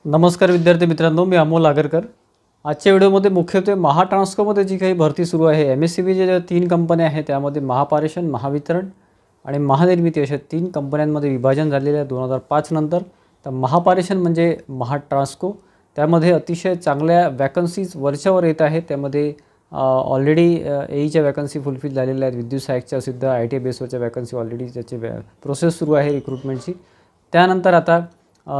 नमस्कार विद्यार्थी मित्रांनो, मी अमोल आगरकर। आजच्या व्हिडिओमध्ये मुख्यत्वे महाट्रान्सकोमध्ये जी काही भरती सुरू आहे, एमएससीबीच्या ज्या 3 कंपन्या आहेत त्यामध्ये महापारेषण, महावितरण आणि महानिर्मिती अशा 3 कंपन्यांमध्ये विभाजन झालेले आहे 2005 नंतर। तर महापारेषण म्हणजे महाट्रान्सको, त्यामध्ये अतिशय चांगल्या वॅकन्सीज वरच्यावर येत आहेत। त्यामध्ये ऑलरेडी एईच्या वॅकन्सी फुलफिल झालेल्या आहेत, विद्युत सहाय्यकच्या सुद्धा आयटी बेसवरच्या वॅकन्सी ऑलरेडी त्याची प्रोसेस सुरू आहे रिक्रुटमेंटची। त्यानंतर आता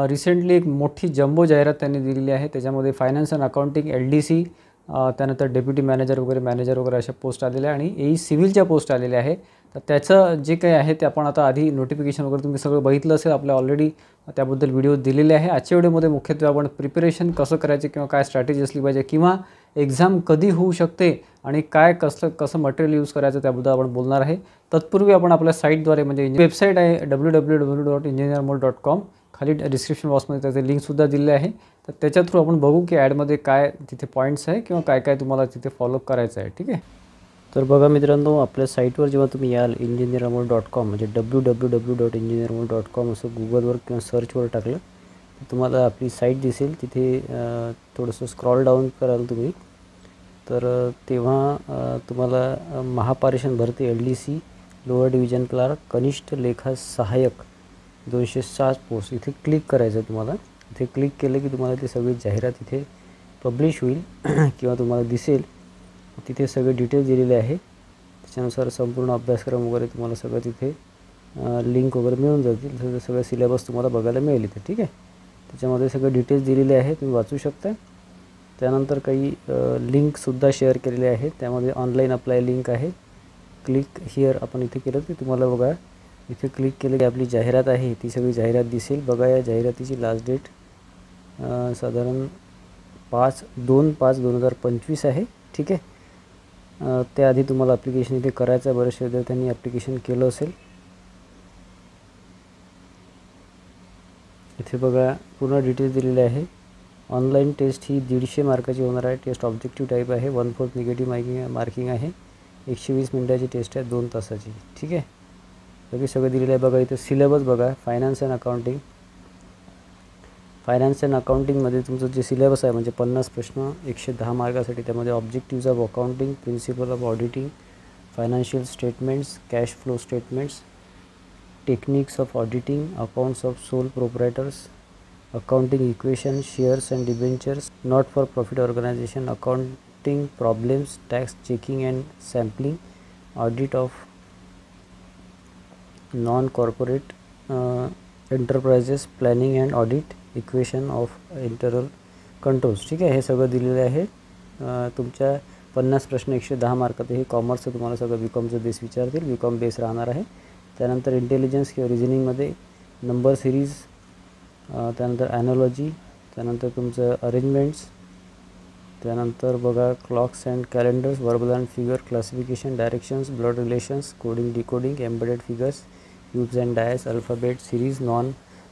रिसेंटली एक मोठी जम्बो जाहिरात त्यांनी दिलेली आहे, त्याच्यामध्ये फायनान्स अँड अकाउंटिंग एलडीसी, त्यानंतर डेप्युटी मॅनेजर वगैरे अशा पोस्ट आलेल्या आणि एई सिव्हिलच्या पोस्ट आलेल्या आहे। तर त्याचं जे काही आहे ते आपण आता आधी नोटिफिकेशन वगैरे तुम्ही सगळं बघितलं असेल, आपल्या ऑलरेडी त्याबद्दल व्हिडिओ दिलेले आहे। आजच्या व्हिडिओमध्ये मुख्यत्वे आपण प्रिपरेशन कसं करायचे किंवा काय स्ट्रॅटेजी असली पाहिजे किंवा एक्झाम कधी होऊ शकते आणि काय कसं मटेरियल यूज करायचं त्याबद्दल आपण बोलणार आहे। तत्पूर्वी आपण आपल्या साईटद्वारे म्हणजे वेबसाईट आहे www.engineeramol.com, खाली डिस्क्रिप्शन बॉक्समध्ये त्याचे लिंकसुद्धा दिले आहे। तर त्याच्या थ्रू आपण बघू की ॲडमध्ये काय तिथे पॉईंट्स आहे किंवा काय काय तुम्हाला तिथे फॉलोअप करायचं आहे। ठीक आहे, तर बघा मित्रांनो, आपल्या साईटवर जेव्हा तुम्ही याल engineeramol.com म्हणजे www.engineeramol.com असं गुगलवर किंवा सर्चवर टाकलं तर तुम्हाला आपली साईट दिसेल। तिथे थोडंसं स्क्रॉल डाऊन कराल तुम्ही तर तेव्हा तुम्हाला महापारेषण भरती एलडीसी लोअर डिव्हिजन क्लार्क कनिष्ठ लेखा सहाय्यक 207 पोस्ट इथे क्लिक करायचं आहे तुम्हाला। इथे क्लिक केलं की तुम्हाला ते सगळी जाहिरात इथे पब्लिश होईल किंवा तुम्हाला दिसेल। तिथे सगळे डिटेल्स दिलेले आहे, त्याच्यानुसार संपूर्ण अभ्यासक्रम वगैरे तुम्हाला सगळं तिथे लिंक वगैरे मिळून जातील। सगळं सिलेबस तुम्हाला बघायला मिळेल इथे। ठीक आहे, त्याच्यामध्ये सगळे डिटेल्स दिलेले आहे, तुम्ही वाचू शकता। त्यानंतर काही लिंकसुद्धा शेअर केलेले आहेत, त्यामध्ये ऑनलाईन अप्लाय लिंक आहे। क्लिक हिअर आपण इथे केलं की तुम्हाला बघा इथे क्लिक केलं की आपली जाहिरात आहे ती सगळी जाहिरात दिसेल। बघा, या जाहिरातीची लास्ट डेट साधारण 5/2/2025 आहे। ठीक आहे, त्याआधी तुम्हाला ॲप्लिकेशन इथे करायचं आहे। बरेचसे विद्यार्थ्यांनी ॲप्लिकेशन केलं असेल। इथे बघा पूर्ण डिटेल्स दिलेले आहे। ऑनलाईन टेस्ट ही 150 मार्काची होणार आहे। टेस्ट ऑब्जेक्टिव्ह टाईप आहे, 1/4 निगेटिव्ह मार्किंग आहे, 120 मिनिटाची टेस्ट आहे, 2 तासाची। ठीक आहे, बाकी सगळं दिलेलं आहे। बघा इथे सिलेबस बघा, फायनान्स अँड अकाउंटिंगमध्ये तुमचं जे सिलेबस आहे म्हणजे 50 प्रश्न 110 मार्कासाठी। त्यामध्ये objectives of accounting, principle of auditing, financial statements, cash flow statements, techniques of auditing, accounts of sole proprietors, accounting equation, shares and debentures, not for profit organisation, accounting problems, tax checking and sampling, audit of non corporate enterprises, planning and audit, equation of internal controls. ठीक आहे, हे सगळं दिलेलं आहे। तुमच्या 50 प्रश्न 110 मार्कात हे कॉमर्सचं तुम्हाला सगळं बीकॉमचं बेस विचारतील, बीकॉम बेस राहणार आहे। त्यानंतर इंटेलिजन्स किंवा रिझनिंगमध्ये नंबर सिरीज, त्यानंतर ॲनॉलॉजी, त्यानंतर तुमचं अरेंजमेंट्स, त्यानंतर बघा clocks and calendars, verbal and figure classification, directions, blood relations, coding decoding, embedded figures, cubes and dice, alphabet series, non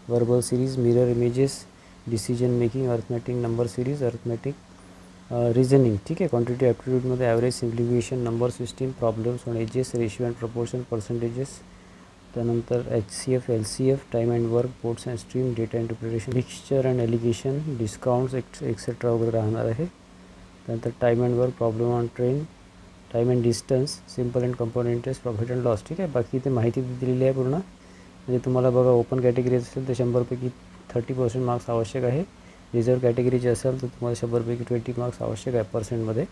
verbal series, mirror images, decision making, arithmetic number series, arithmetic reasoning. ठीक आहे, quantity ॲप्टिट्यूडमध्ये average, simplification, number system, problems on ages, ratio and proportion, percentages, त्यानंतर HCF, LCF, time and work, boats and stream, data interpretation, mixture and alligation, discounts etcetera वगैरे राहणार आहे। त्यानंतर time and work, problem on train, time and distance, simple and compound interest, profit and loss. ठीक आहे, बाकी इथे माहिती दिलेली आहे पूर्ण। म्हणजे तुम्हाला बघा ओपन कॅटेगरी असेल तर 100पैकी 30% मार्क्स आवश्यक आहे। रिझर्व कॅटेगरीचे असेल तर तुम्हाला 100पैकी 20 मार्क्स आवश्यक आहे पर्सेंटमध्ये।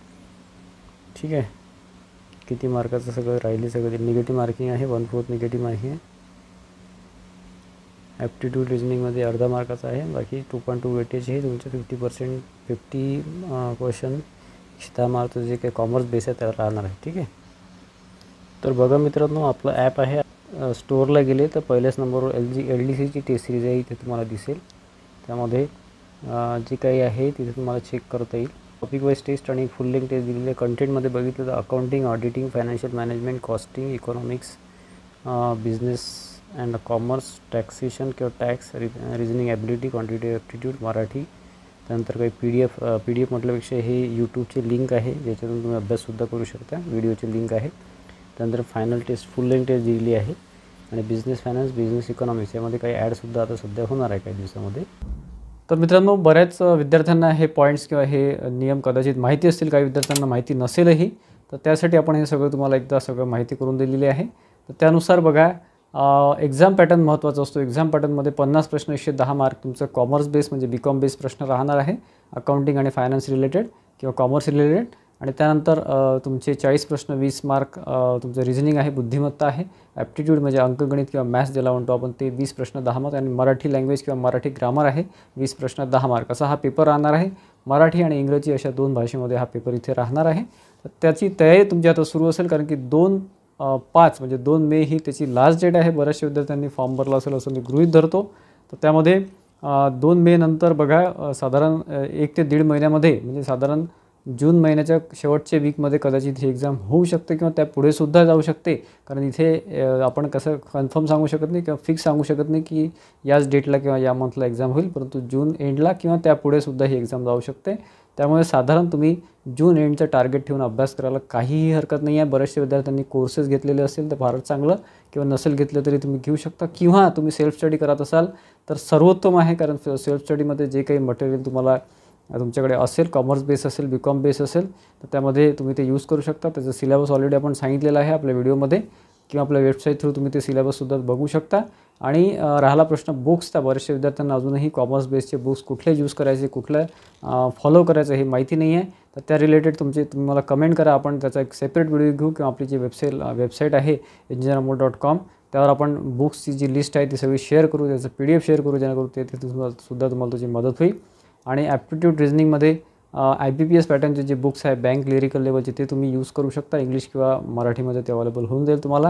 ठीक आहे, किती मार्काचं सगळं राहिले सगळं निगेटिव्ह मार्किंग आहे, 1/4 निगेटिव्ह मार्किंग आहे। ॲप्टिट्यूड रिजनिंगमध्ये अर्धा मार्काचा आहे, बाकी 2.2 वेटेज हे तुमचं 50% 50 क्वेश्चन 10 मार्कचं जे काही कॉमर्स बेस आहे त्याला राहणार आहे। ठीक आहे, तर बघा मित्रांनो, आपलं ॲप आहे, स्टोअरला गेले तर पहिल्याच नंबरवर LDCची टेस्ट सिरीज आहे इथे तुम्हाला दिसेल। त्यामध्ये जे काही आहे तिथे तुम्हाला चेक करता येईल। टॉपिक वाईज टेस्ट आणि फुल लेंथ टेस्ट दिलेली आहे। कंटेंटमध्ये बघितलं तर accounting, auditing, financial management, costing, economics, business and commerce, taxation किंवा tax, reasoning ability, quantity aptitude, Marathi. त्यानंतर काही PDF म्हटल्यापेक्षा हे यूट्यूबची लिंक आहे ज्याच्यातून तुम्ही अभ्याससुद्धा करू शकता, व्हिडिओची लिंक आहे। त्यानंतर final test full length test दिलेली आहे आणि बिझनेस फायनान्स बिझनेस इकॉनॉमिक्स यामध्ये काही ॲडसुद्धा आता सध्या होणार आहे काही दिवसामध्ये. तर मित्रांनो, बऱ्याच विद्यार्थ्यांना हे पॉईंट्स किंवा हे नियम कदाचित माहिती असतील, काही विद्यार्थ्यांना माहिती नसेलही. तर त्यासाठी आपण हे सगळं तुम्हाला एकदा सगळं माहिती करून दिलेली आहे. तर त्यानुसार बघा, एक्झाम पॅटर्न महत्त्वाचा असतो. एक्झाम पॅटर्नमध्ये 50 प्रश्न 110 मार्क तुमचं कॉमर्स बेस म्हणजे BCom बेस प्रश्न राहणार आहे, अकाउंटिंग आणि फायनान्स रिलेटेड किंवा कॉमर्स रिलेटेड. आणि त्यानंतर तुमचे 40 प्रश्न 20 मार्क तुमचं रिझनिंग आहे, बुद्धिमत्ता आहे. ॲप्टिट्यूड म्हणजे अंकगणित किंवा मॅथ्स ज्याला म्हणतो आपण ते 20 प्रश्न 10 मार्क. आणि मराठी लँग्वेज किंवा मराठी ग्रामर आहे 20 प्रश्न 10 मार्क असा हा पेपर राहणार आहे. मराठी आणि इंग्रजी अशा 2 भाषेमध्ये हा पेपर इथे राहणार आहे. तर त्याची तयारी तुमची आता सुरू असेल, कारण की 2/5 म्हणजे 2 मे ही त्याची लास्ट डेट आहे. बऱ्याचशा विद्यार्थ्यांनी फॉर्म भरला असेल असं मी गृहीत धरतो. तर त्यामध्ये 2 मे नंतर बघा, साधारण 1 ते 1.5 महिन्यामध्ये म्हणजे साधारण जून महिन्याच्या शेवटच्या वीकमध्ये कदाचित ही एक्झाम होऊ शकते किंवा त्यापुढे सुद्धा जाऊ शकते. कारण इथे आपण कसं कन्फर्म सांगू शकत नाही किंवा फिक्स सांगू शकत नाही की याच डेटला किंवा या मंथला एक्झाम होईल, परंतु जून एंडला किंवा त्यापुढे सुद्धा ही एक्झाम जाऊ शकते. त्यामुळे साधारण तुम्ही जून एंडचं टार्गेट ठेवून अभ्यास करायला काहीही हरकत नाही आहे. बऱ्याचशा विद्यार्थ्यांनी कोर्सेस घेतलेले असेल तर फारच चांगलं, किंवा नसेल घेतलं तरी तुम्ही घेऊ शकता, किंवा तुम्ही सेल्फ स्टडी करत असाल तर सर्वोत्तम आहे. कारण सेल्फ स्टडीमध्ये जे काही मटेरियल तुम्हाला तुमच्याकडे असेल, कॉमर्स बेस असेल, BCom बेस असेल, तर त्यामध्ये तुम्ही ते यूज करू शकता. त्याचं सिलेबस ऑलरेडी आपण सांगितलेलं आहे आपल्या व्हिडिओमध्ये, किंवा आपल्या वेबसाईट थ्रू तुम्ही ते सिलेबससुद्धा बघू शकता. आणि राहिला प्रश्न बुक्सचा, बऱ्याचशा विद्यार्थ्यांना अजूनही कॉमर्स बेसचे बुक्स कुठले यूज करायचे, कुठलं फॉलो करायचं हे माहिती नाही आहे. तर त्या रिलेटेड तुम्ही मला कमेंट करा, आपण त्याचा एक सेपरेट व्हिडिओ घेऊ, किंवा आपली जी वेबसाईट आहे engineeramol.com त्यावर आपण बुक्सची जी लिस्ट आहे ती सगळी शेअर करू, त्याचं PDF शेअर करू, जेणेकरून ते सुद्धा तुम्हाला त्याची मदत होईल. आणि ॲप्टिट्यूड रिझनिंगमध्ये IBPS पॅटर्नचे जे बुक्स आहे बँक क्लिरिकल लेवलचे ते तुम्ही यूज करू शकता. इंग्लिश किंवा मराठीमध्ये ते अवेलेबल होऊन जाईल तुम्हाला.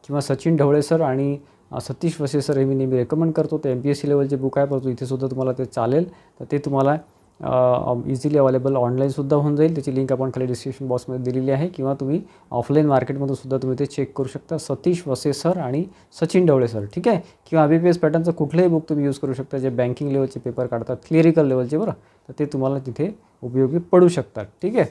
किंवा सचिन ढवळे सर आणि सतीश वसे सर हे मी नेहमी रेकमेंड करतो. ते MPSC लेवलचे बुक आहे, परंतु इथेसुद्धा तुम्हाला ते चालेल. तर ते तुम्हाला इझिली अवेलेबल ऑनलाईनसुद्धा होऊन जाईल. त्याची लिंक आपण खाली डिस्क्रिप्शन बॉक्समध्ये दिलेली आहे, किंवा तुम्ही ऑफलाईन मार्केटमधून सुद्धा तुम्ही ते चेक करू शकता. सतीश वसे सर आणि सचिन ढवळे सर, ठीक आहे. किंवा IBPS पॅटर्नचं कुठलंही बुक तुम्ही यूज करू शकता जे बँकिंग लेवलचे पेपर काढतात, क्लिरिकल लेवलचे, बरं. तर ते तुम्हाला तिथे उपयोगी पडू शकतात, ठीक आहे.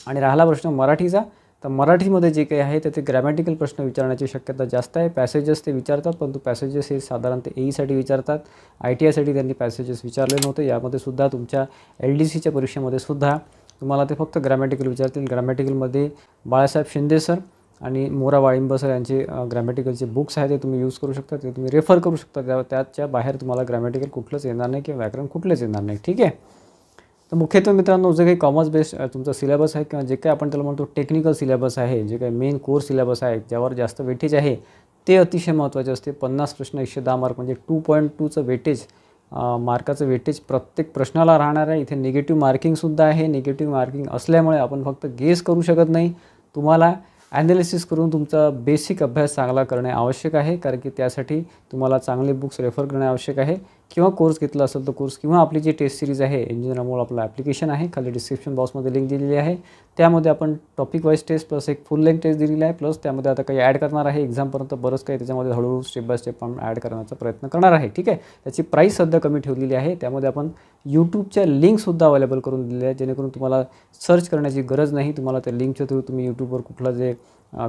आणि राहिला प्रश्न मराठीचा, तर मराठीमध्ये जे काही आहे ते ग्रॅमॅटिकल प्रश्न विचारण्याची शक्यता जास्त आहे. पॅसेजेस ते विचारतात, परंतु पॅसेजेस हे साधारणतः AE साठी विचारतात. ITI साठी त्यांनी पॅसेजेस विचारले नव्हते. यामध्ये सुद्धा तुमच्या LDCच्या परीक्षेमध्ये सुद्धा तुम्हाला ते फक्त ग्रॅमॅटिकल विचारतील. ग्रॅमॅटिकलमध्ये बाळासाहेब शिंदे सर आणि मोरा वाळिंब सर यांचे ग्रॅमॅटिकलचे बुक्स आहेत ते तुम्ही यूज करू शकता, ते तुम्ही रेफर करू शकता. त्याच्या बाहेर तुम्हाला ग्रॅमॅटिकल कुठलंच येणार नाही किंवा व्याकरण कुठलेच येणार नाही, ठीक आहे. तर मुख्यत्वे मित्रांनो, जे काही कॉमर्स बेस्ड तुमचा सिलेबस आहे, किंवा जे काही आपण त्याला म्हणतो टेक्निकल सिलेबस आहे, जे काही मेन कोर्स सिलेबस आहे ज्यावर जास्त वेटेज आहे, ते अतिशय महत्त्वाचे असते. 50 प्रश्न 110 मार्क म्हणजे 2.2चं वेटेज, मार्काचं वेटेज प्रत्येक प्रश्नाला राहणार आहे. इथे निगेटिव्ह मार्किंगसुद्धा आहे. निगेटिव्ह मार्किंग असल्यामुळे आपण फक्त गेस करू शकत नाही, तुम्हाला ॲनालिसिस करून तुमचा बेसिक अभ्यास चांगला करणे आवश्यक आहे. कारण की त्यासाठी तुम्हाला चांगले बुक्स रेफर करणे आवश्यक आहे, किंवा कोर्स घेतला असेल तर कोर्स, किंवा आपली जी टेस्ट सिरीज आहे इंजिनिअर अमोल आपलं ॲप्लिकेशन आहे, खाली डिस्क्रिप्शन बॉक्समध्ये लिंक दिलेली आहे. त्यामध्ये आपण टॉपिक वाईज टेस्ट प्लस एक फुल लेंथ टेस्ट दिलेली आहे, प्लस त्यामध्ये आता काही ॲड करणार आहे एक्झामपर्यंत, बरंच काही त्याच्यामध्ये हळूहळू स्टेप बाय स्टेप आपण ॲड करण्याचा प्रयत्न करणार आहे, ठीक आहे. त्याची प्राईस सध्या कमी ठेवलेली आहे. त्यामध्ये आपण यूट्यूबच्या लिंकसुद्धा अवेलेबल करून दिलेल्या आहेत, जेणेकरून तुम्हाला सर्च करण्याची गरज नाही. तुम्हाला त्या लिंकच्या थ्रू तुम्ही यूट्यूबवर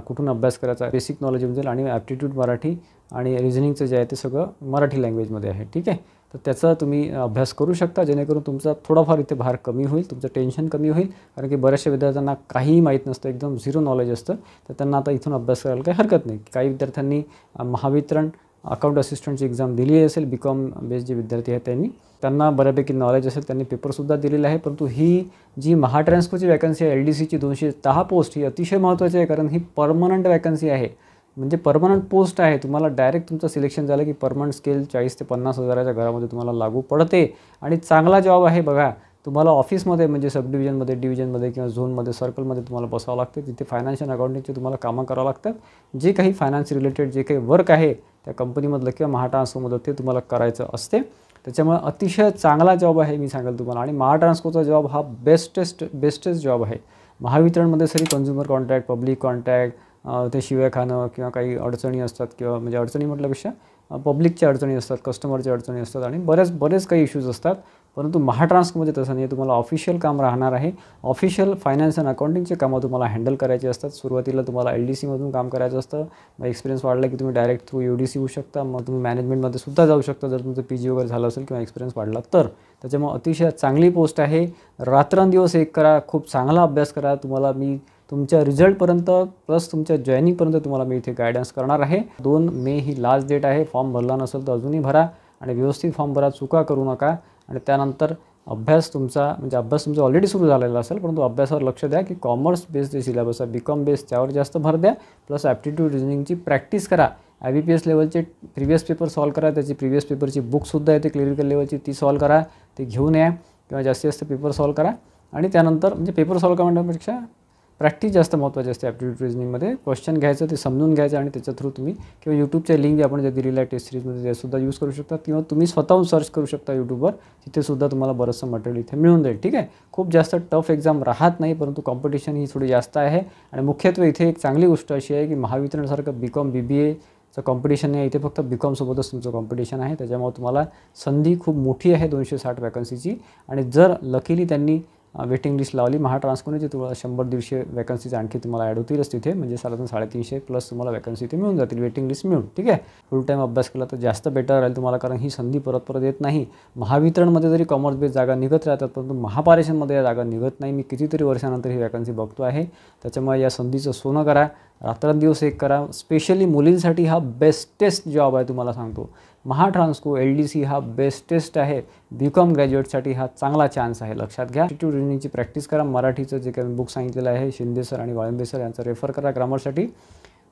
कुठून अभ्यास करायचा बेसिक नॉलेज येऊन जाईल. आणि ॲप्टिट्यूड मराठी आणि रिझनिंगचं जे आहे ते सगळं मराठी लँग्वेजमध्ये आहे, ठीक आहे. तर त्याचा तुम्ही अभ्यास करू शकता, जेणेकरून तुमचा थोडाफार इथे भार कमी होईल, तुमचं टेन्शन कमी होईल. कारण की बऱ्याचशा विद्यार्थ्यांना काहीही माहीत नसतं, एकदम झिरो नॉलेज असतं. तर त्यांना आता इथून अभ्यास करायला काही हरकत नाही. काही विद्यार्थ्यांनी महावितरण अकाउंट असिस्टंटची एक्झाम दिली असेल, BCom बेस्ड जे विद्यार्थी आहेत त्यांना बऱ्यापैकी नॉलेज असेल, त्यांनी पेपरसुद्धा दिलेला आहे. परंतु ही जी महाट्रान्सकोची वॅकन्सी आहे LDCची 210 पोस्ट, ही अतिशय महत्त्वाची आहे. कारण ही परमनंट वॅकन्सी आहे, म्हणजे परमनंट पोस्ट आहे. तुम्हाला डायरेक्ट तुमचं सिलेक्शन झालं की परमनंट स्केल 40 ते 50 हजाराच्या घरामध्ये तुम्हाला लागू पडते. आणि चांगला जॉब आहे बघा. तुम्हाला ऑफिसमध्ये म्हणजे सब डिव्हिजनमध्ये, डिव्हिजनमध्ये किंवा झोनमध्ये, सर्कलमध्ये तुम्हाला बसावं लागते. तिथे फायनान्शियल अकाउंटिंगचे तुम्हाला कामं करावं लागतात. जे काही फायनान्स रिलेटेड जे काही वर्क आहे त्या कंपनीमधलं किंवा महाट्रान्सकोमधलं ते तुम्हाला करायचं असते. त्याच्यामुळे अतिशय चांगला जॉब आहे मी सांगेल तुम्हाला. आणि महाट्रान्सकोचा जॉब हा बेस्टेस्ट जॉब आहे. महावितरणमध्ये सरी कंझ्युमर कॉन्ट्रॅक्ट, पब्लिक कॉन्ट्रॅक्ट, ते शिव्या खाणं किंवा काही अडचणी असतात, किंवा म्हणजे अडचणी म्हटल्यापेक्षा पब्लिकच्या अडचणी असतात, कस्टमरच्या अडचणी असतात, आणि बरेच काही इश्यूज असतात. परंतु महाट्रान्सकोमध्ये तसं नाही, तुम्हाला ऑफिशियल काम राहणार आहे. ऑफिशियल फायनान्स अँड अकाउंटिंगचे कामं तुम्हाला हँडल करायचे असतात. सुरुवातीला तुम्हाला LDCमधून काम करायचं असतं. मग एक्सपिरियन्स वाढला की तुम्ही डायरेक्ट थ्रू UDC होऊ शकता. मग तुम्ही मॅनेजमेंटमध्ये सुद्धा जाऊ शकता जर तुमचं PG वगैरे झालं असेल किंवा एक्सपिरियन्स वाढला तर. त्याच्यामुळे अतिशय चांगली पोस्ट आहे. रात्रंदिवस एक करा, खूप चांगला अभ्यास करा. तुम्हाला मी तुमच्या रिझल्टपर्यंत प्लस तुमच्या जॉईनिंगपर्यंत तुम्हाला मी इथे गायडन्स करणार आहे. 2 मे ही लास्ट डेट आहे. फॉर्म भरला नसेल तर अजूनही भरा आणि व्यवस्थित फॉर्म भरा, चुका करू नका. आणि त्यानंतर अभ्यास तुमचा ऑलरेडी सुरू झालेला असेल, परंतु अभ्यासावर लक्ष द्या की कॉमर्स बेस्ड जे सिलेबस आहे, BCom बेस्ड त्यावर जास्त भर द्या. प्लस ॲप्टिट्यूड रिजनिंगची प्रॅक्टिस करा. IBPS लेवलचे प्रिव्हियस पेपर सॉल्व करा. त्याची प्रिव्हियस पेपरची बुकसुद्धा येते क्लिनिकल लेवलची, ती सॉल्व करा. ते घेऊन या किंवा जास्तीत जास्त पेपर सॉल्व करा. आणि त्यानंतर म्हणजे पेपर सॉल्व करण्यापेक्षा प्रॅक्टिस जास्त महत्त्वाची असते. ॲप्टिट्यूड रिजनिंगमध्ये क्वेश्चन घ्यायचं, ते समजून घ्यायचं आणि त्याच्या थ्रू तुम्ही किंवा यूट्यूबच्या लिंक आपण जे दिलेल्या आहे टेस्ट सिरीजमध्ये त्यासुद्धा यूज करू शकता किंवा तुम्ही स्वतःहून सर्च करू शकता यूट्यूबवर. तिथेसुद्धा तुम्हाला बरंचसं मटेरियल इथे मिळून जाईल. ठीक आहे. खूप जास्त टफ एक्झाम राहत नाही, परंतु कॉम्पिटिशन ही थोडी जास्त आहे. आणि मुख्यत्वे इथे एक चांगली गोष्ट अशी आहे की महावितरणसारखं BCom BBAचं कॉम्पिटिशन नाही, इथे फक्त BCom सोबतच तुमचं कॉम्पिटिशन आहे. त्याच्यामुळे तुम्हाला संधी खूप मोठी आहे 260 वॅकन्सीची. आणि जर लकीली त्यांनी वेटिंग लिस्ट लावली महाट्रान्सकोची, तुम्हाला 100-150 वॅकन्सीज आणखी तुम्हाला ॲड होतीलच तिथे. म्हणजे साधारण 350 प्लस तुम्हाला वॅकन्सी इथे मिळून जातील वेटिंग लिस्ट मिळून. ठीक आहे. फुल टाईम अभ्यास केला तर जास्त बेटर राहील तुम्हाला, कारण ही संधी परत येत नाही. महावितरणमध्ये जरी कॉमर्स बेस्ड जागा निघत राहतात, परंतु महापारेषणमध्ये या जागा निघत नाही. मी कितीतरी वर्षानंतर ही वॅकन्सी बघतो आहे. त्याच्यामुळे या संधीचं सोनं करा, रात्रंदिवस एक करा. स्पेशली मुलींसाठी हा बेस्टेस्ट जॉब आहे, तुम्हाला सांगतो. महाट्रान्सको LDC हा बेस्टेस्ट आहे. BCom ग्रॅज्युएटसाठी हा चांगला चान्स आहे, लक्षात घ्या. ॲप्टिट्यूड रिजनिंगची प्रॅक्टिस करा. मराठीचं जे काही बुक सांगितलेलं आहे शिंदे सर आणि वाळंबे सर यांचं रेफर करा ग्रामरसाठी.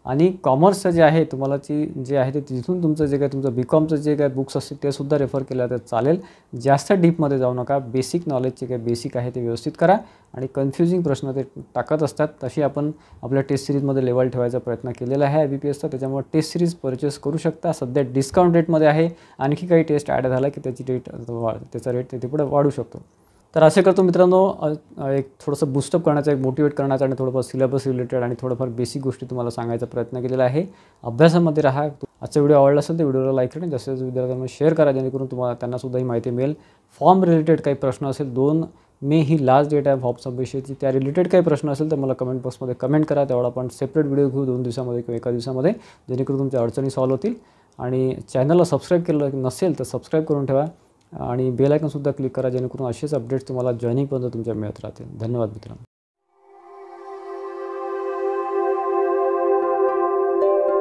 आणि कॉमर्सचं जे आहे तुम्हाला जे आहे ते तिथून तुमचं जे काय तुमचं BComचं जे काय बुक्स असतील ते सुद्धा रेफर केलं तर चालेल. जास्त डीपमध्ये जाऊ नका. बेसिक नॉलेजचे काय बेसिक आहे ते व्यवस्थित करा. आणि कन्फ्युजिंग प्रश्न ते टाकत असतात, तशी आपण आपल्या टेस्ट सिरीजमध्ये लेवल ठेवायचा प्रयत्न केलेला आहे IBPSचा. त्याच्यामुळे टेस्ट सिरीज परचेस करू शकता. सध्या डिस्काउंट रेटमध्ये आहे. आणखी काही टेस्ट ॲड झाला की त्याचा रेट तिथे पुढे वाढू शकतो. तर असे करतो मित्रांनो, एक थोडंसं बूस्टअप करण्याचा, एक मोटिवेट करण्याचा आणि थोडंफार सिलेबस रिलेटेड आणि थोडंफार बेसिक गोष्टी तुम्हाला सांगायचा प्रयत्न केलेला आहे. अभ्यासामध्ये राहा. आजचा व्हिडिओ आवडला असेल तर व्हिडिओला लाईक करा, जास्तीत जास्त विद्यार्थ्यांना शेअर करा, जेणेकरून तुम्हाला त्यांनासुद्धा ही माहिती मिळेल. फॉर्म रिलेटेड काही प्रश्न असेल, 2 मे ही लास्ट डेट आहे फॉर्म सबमिशनची, त्या रिलेटेड काही प्रश्न असेल तर मला कमेंट बॉक्समध्ये कमेंट करा. तेवढा आपण सेपरेट व्हिडिओ घेऊ 2 दिवसामध्ये किंवा 1 दिवसामध्ये, जेणेकरून तुमच्या अडचणी सॉल्व्ह होतील. आणि चॅनलला सबस्क्राईब केलं नसेल तर सबस्क्राईब करून ठेवा आणि बेल आयकॉनसुद्धा क्लिक करा, जेणेकरून असेच अपडेट्स तुम्हाला जॉईनिंगपर्यंत तुमच्या मिळत राहतील. धन्यवाद मित्रांनो.